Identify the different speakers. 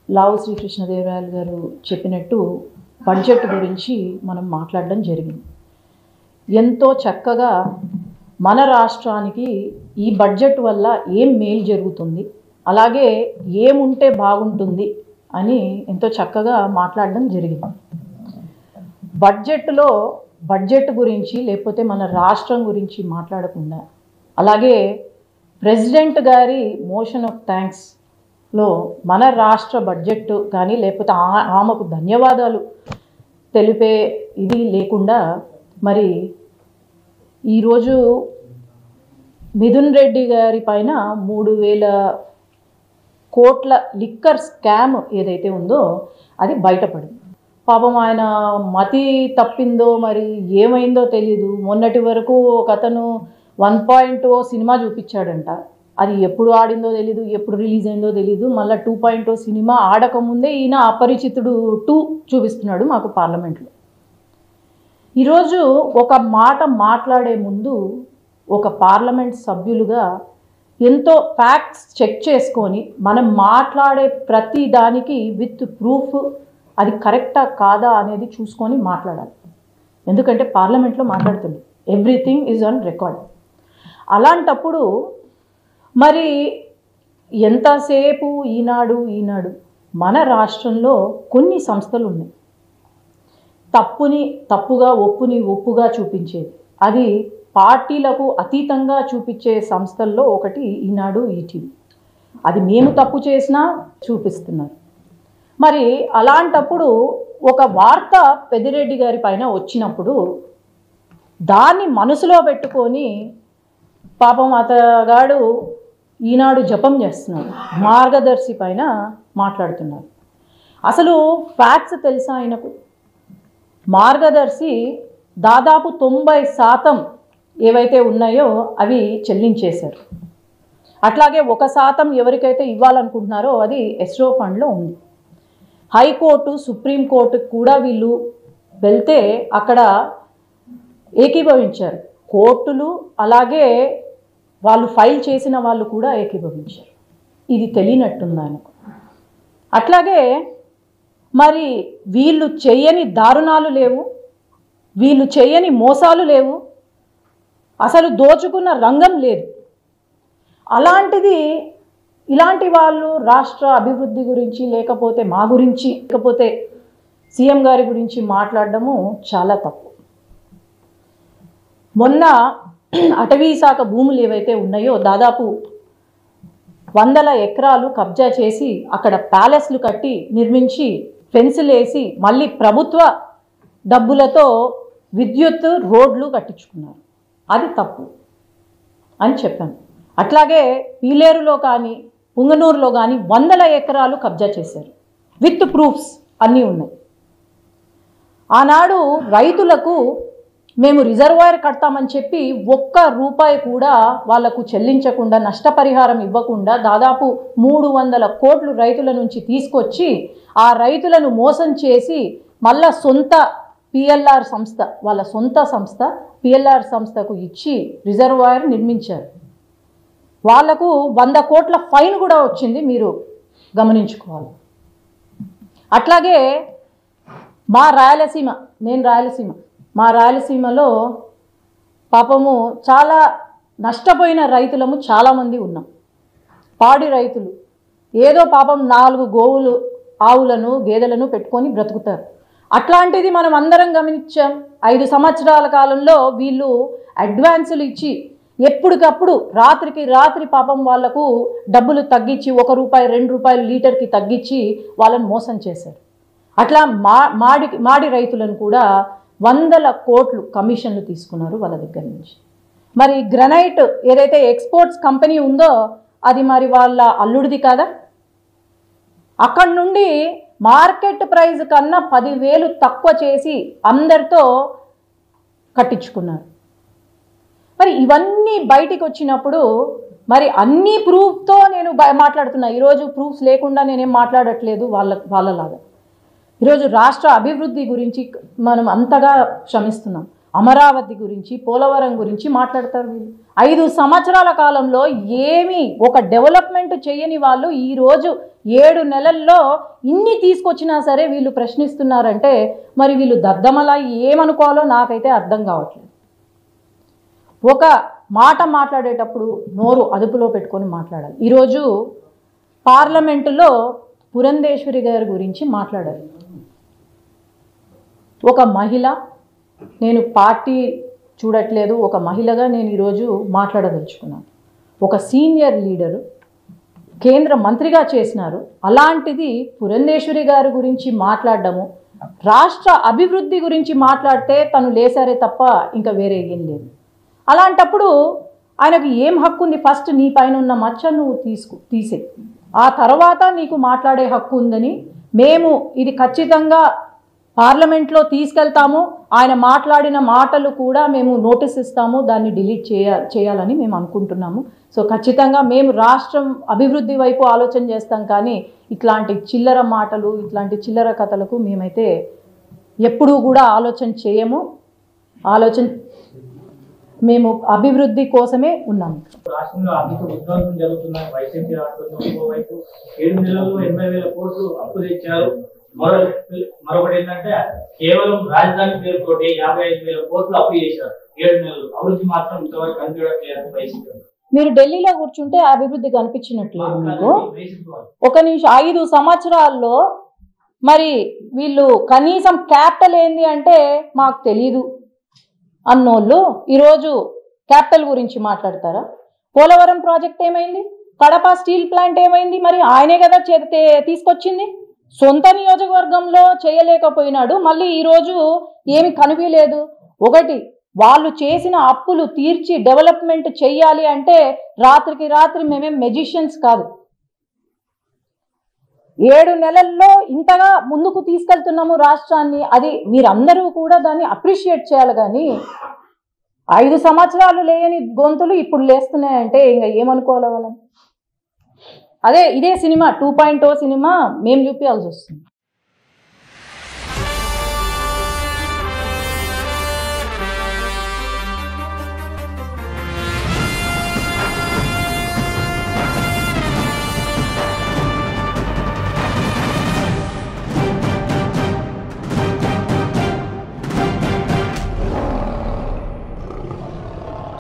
Speaker 1: లావు శ్రీకృష్ణదేవరాయలు గారు చెప్పినట్టు బడ్జెట్ గురించి మనం మాట్లాడడం జరిగింది. ఎంతో చక్కగా మన రాష్ట్రానికి ఈ బడ్జెట్ వల్ల ఏం మేలు జరుగుతుంది, అలాగే ఏముంటే బాగుంటుంది అని ఎంతో చక్కగా మాట్లాడడం జరిగింది. బడ్జెట్ గురించి లేకపోతే మన రాష్ట్రం గురించి మాట్లాడకుండా, అలాగే ప్రెసిడెంట్ గారి మోషన్ ఆఫ్ థ్యాంక్స్లో మన రాష్ట్ర బడ్జెట్ కానీ లేకపోతే ఆమెకు ధన్యవాదాలు తెలిపే ఇది లేకుండా, మరి ఈరోజు మిథున్ రెడ్డి గారి పైన 3,000 కోట్ల లిక్కర్ స్కామ్ ఏదైతే ఉందో అది బయటపడింది. పాపం ఆయన మతి తప్పిందో మరి ఏమైందో తెలీదు. మొన్నటి వరకు ఒక అతను 1.0 సినిమా చూపించాడంట. అది ఎప్పుడు ఆడిందో తెలీదు, ఎప్పుడు రిలీజ్ అయిందో తెలీదు. మళ్ళీ 2.0 సినిమా ఆడకముందే ఈయన అపరిచితుడు 2 చూపిస్తున్నాడు మాకు పార్లమెంట్లో. ఈరోజు ఒక మాట మాట్లాడే ముందు ఒక పార్లమెంట్ సభ్యులుగా ఎంతో ఫ్యాక్ట్స్ చెక్ చేసుకొని మనం మాట్లాడే ప్రతి దానికి విత్ ప్రూఫ్ అది కరెక్టా కాదా అనేది చూసుకొని మాట్లాడాలి. ఎందుకంటే పార్లమెంట్లో మాట్లాడుతుంది, ఎవ్రీథింగ్ ఈజ్ ఆన్ రికార్డ్. అలాంటప్పుడు మరి ఎంతసేపు ఈనాడు మన రాష్ట్రంలో కొన్ని సంస్థలు ఉన్నాయి. తప్పుని తప్పుగా, ఒప్పుని ఒప్పుగా చూపించేది, అది పార్టీలకు అతీతంగా చూపించే సంస్థల్లో ఒకటి ఈనాడు, ఈటీవీ. అది మేము తప్పు చేసినా చూపిస్తున్నారు. మరి అలాంటప్పుడు ఒక వార్త పెద్దిరెడ్డి గారి పైన వచ్చినప్పుడు దాన్ని మనసులో పెట్టుకొని పాపం అతగాడు ఈనాడు జపం చేస్తున్నాడు, మార్గదర్శి పైన మాట్లాడుతున్నారు. అసలు ఫ్యాక్ట్స్ తెలుసా ఆయనకు? మార్గదర్శి దాదాపు 90% ఏవైతే ఉన్నాయో అవి చెల్లించేశారు. అట్లాగే 1% ఎవరికైతే ఇవ్వాలనుకుంటున్నారో అది ఎస్రో ఫండ్లో ఉంది. హైకోర్టు, సుప్రీంకోర్టుకు కూడా వీళ్ళు వెళ్తే అక్కడ ఏకీభవించారు. కోర్టులు అలాగే వాళ్ళు ఫైల్ చేసిన వాళ్ళు కూడా ఏకీభవించారు. ఇది తెలియనట్టుంది ఆయనకు. అట్లాగే మరి వీళ్ళు చేయని దారుణాలు లేవు, వీళ్ళు చేయని మోసాలు లేవు, అసలు దోచుకున్న రంగం లేదు. అలాంటిది ఇలాంటి వాళ్ళు రాష్ట్ర అభివృద్ధి గురించి లేకపోతే మా గురించి లేకపోతే సీఎం గారి గురించి మాట్లాడడము చాలా తప్పు. మొన్న అటవీ శాఖ భూములు ఏవైతే ఉన్నాయో దాదాపు 100 ఎకరాలు కబ్జా చేసి అక్కడ ప్యాలెస్లు కట్టి నిర్మించి ఫెన్సులు వేసి మళ్ళీ ప్రభుత్వ డబ్బులతో విద్యుత్ రోడ్లు కట్టించుకున్నారు. అది తప్పు అని చెప్పాను. అట్లాగే పీలేరులో కానీ పుంగనూరులో కానీ 100 ఎకరాలు కబ్జా చేశారు, విత్ ప్రూఫ్స్ అన్నీ ఉన్నాయి. ఆనాడు రైతులకు మేము రిజర్వాయర్ కడతామని చెప్పి ₹1 కూడా వాళ్లకు చెల్లించకుండా, నష్టపరిహారం ఇవ్వకుండా దాదాపు 300 కోట్లు రైతుల నుంచి తీసుకొచ్చి ఆ రైతులను మోసం చేసి మళ్ళా సొంత పిఎల్ఆర్ సంస్థ, వాళ్ళ సొంత సంస్థ పిఎల్ఆర్ సంస్థకు ఇచ్చి రిజర్వాయర్ నిర్మించారు. వాళ్లకు 100 కోట్ల ఫైన్ కూడా వచ్చింది, మీరు గమనించుకోవాలి. అట్లాగే మా రాయలసీమ, మా రాయలసీమలో పాపము చాలా నష్టపోయిన రైతులము చాలామంది ఉన్నాం. పాడి రైతులు ఏదో పాపం 4 గోవులు, ఆవులను, గేదెలను పెట్టుకొని బ్రతుకుతారు. అట్లాంటిది మనం అందరం గమనించాం. 5 సంవత్సరాల కాలంలో వీళ్ళు అడ్వాన్సులు ఇచ్చి ఎప్పటికప్పుడు రాత్రికి రాత్రి పాపం వాళ్లకు డబ్బులు తగ్గించి ₹1, ₹2 లీటర్కి తగ్గించి వాళ్ళని మోసం చేశారు. అట్లా మాడి రైతులను కూడా 100 కోట్లు కమిషన్లు తీసుకున్నారు వాళ్ళ దగ్గర నుంచి. మరి గ్రనైట్ ఏదైతే ఎక్స్పోర్ట్స్ కంపెనీ ఉందో అది మరి వాళ్ళ అల్లుడిది కాదా? అక్కడి నుండి మార్కెట్ ప్రైస్ కన్నా 10,000 తక్కువ చేసి అందరితో కట్టించుకున్నారు. మరి ఇవన్నీ బయటికి వచ్చినప్పుడు మరి అన్ని ప్రూఫ్తో నేను మాట్లాడుతున్నా. ఈరోజు ప్రూఫ్స్ లేకుండా నేనేం మాట్లాడట్లేదు వాళ్ళలాగా. ఈరోజు రాష్ట్ర అభివృద్ధి గురించి మనం అంతగా శ్రమిస్తున్నాం. అమరావతి గురించి, పోలవరం గురించి మాట్లాడతారు వీళ్ళు. 5 సంవత్సరాల కాలంలో ఏమీ ఒక డెవలప్మెంట్ చేయని వాళ్ళు ఈరోజు 7 నెలల్లో ఇన్ని తీసుకొచ్చినా సరే వీళ్ళు ప్రశ్నిస్తున్నారంటే మరి వీళ్ళు దద్దమలా ఏమనుకోవాలో నాకైతే అర్థం కావట్లేదు. ఒక మాట మాట్లాడేటప్పుడు నోరు అదుపులో పెట్టుకొని మాట్లాడాలి. ఈరోజు పార్లమెంటులో పురంధేశ్వరి గారి గురించి మాట్లాడాలి. ఒక మహిళ, నేను పార్టీ చూడట్లేదు, ఒక మహిళగా నేను ఈరోజు మాట్లాడదలుచుకున్నాను. ఒక సీనియర్ లీడరు, కేంద్ర మంత్రిగా చేసినారు. అలాంటిది పురంధేశ్వరి గారి గురించి మాట్లాడడము, రాష్ట్ర అభివృద్ధి గురించి మాట్లాడితే తను లేసారే తప్ప ఇంకా వేరే ఏం లేదు. అలాంటప్పుడు ఆయనకు ఏం హక్కు ఉంది? ఫస్ట్ నీ పైన ఉన్న మచ్చ నువ్వు తీసే, ఆ తర్వాత నీకు మాట్లాడే హక్కు ఉందని మేము ఇది ఖచ్చితంగా పార్లమెంట్లో తీసుకెళ్తాము. ఆయన మాట్లాడిన మాటలు కూడా మేము నోటీస్ ఇస్తాము, దాన్ని డిలీట్ చేయాలని మేము అనుకుంటున్నాము. సో ఖచ్చితంగా మేము రాష్ట్రం అభివృద్ధి వైపు ఆలోచన చేస్తాం, కానీ ఇట్లాంటి చిల్లర మాటలు, ఇట్లాంటి చిల్లర కథలకు మేమైతే ఎప్పుడూ కూడా ఆలోచన చేయము. మేము అభివృద్ధి కోసమే ఉన్నాము.
Speaker 2: రాష్ట్రంలో ఆర్థిక ఉద్యోగం జరుగుతున్న వైసీపీ రాష్ట్రంలో ఇంకోవైపు 7 నెలల్లో 80,000 కోట్లు అప్పు తెచ్చారు. మరొకటి ఏంటంటే కేవలం రాజధాని పేరుతోటి 55,000 కోట్లు అప్పు చేశారు 7 నెలలు. అభివృద్ధి మాత్రం ఇంతవరకు కనిపించట్లేదు వైసీపీ.
Speaker 1: మీరు ఢిల్లీలో కూర్చుంటే అభివృద్ధి కనిపించినట్లేదు మీకు. ఒక నిమిషం, 5 సంవత్సరాల్లో మరి వీళ్ళు కనీసం క్యాపిటల్ ఏంది అంటే మాకు తెలీదు అన్నోళ్ళు ఈరోజు క్యాపిటల్ గురించి మాట్లాడతారా? పోలవరం ప్రాజెక్ట్ ఏమైంది? కడప స్టీల్ ప్లాంట్ ఏమైంది? మరి ఆయనే కదా తీసుకొచ్చింది. సొంత నియోజకవర్గంలో చేయలేకపోయినాడు, మళ్ళీ ఈరోజు ఏమి కనిపించలేదు. ఒకటి, వాళ్ళు చేసిన అప్పులు తీర్చి డెవలప్మెంట్ చెయ్యాలి అంటే రాత్రికి రాత్రి మేమేం మెజిషియన్స్ కాదు. 7 నెలల్లో ఇంతగా ముందుకు తీసుకెళ్తున్నాము రాష్ట్రాన్ని, అది మీరందరూ కూడా దాన్ని అప్రిషియేట్ చేయాలి. కానీ 5 సంవత్సరాలు లేని గొంతులు ఇప్పుడు లేస్తున్నాయంటే ఇంకా ఏమనుకోవాలి వాళ్ళని? ఇదే సినిమా 2.0 సినిమా మేము చూపించాల్సి వస్తుంది.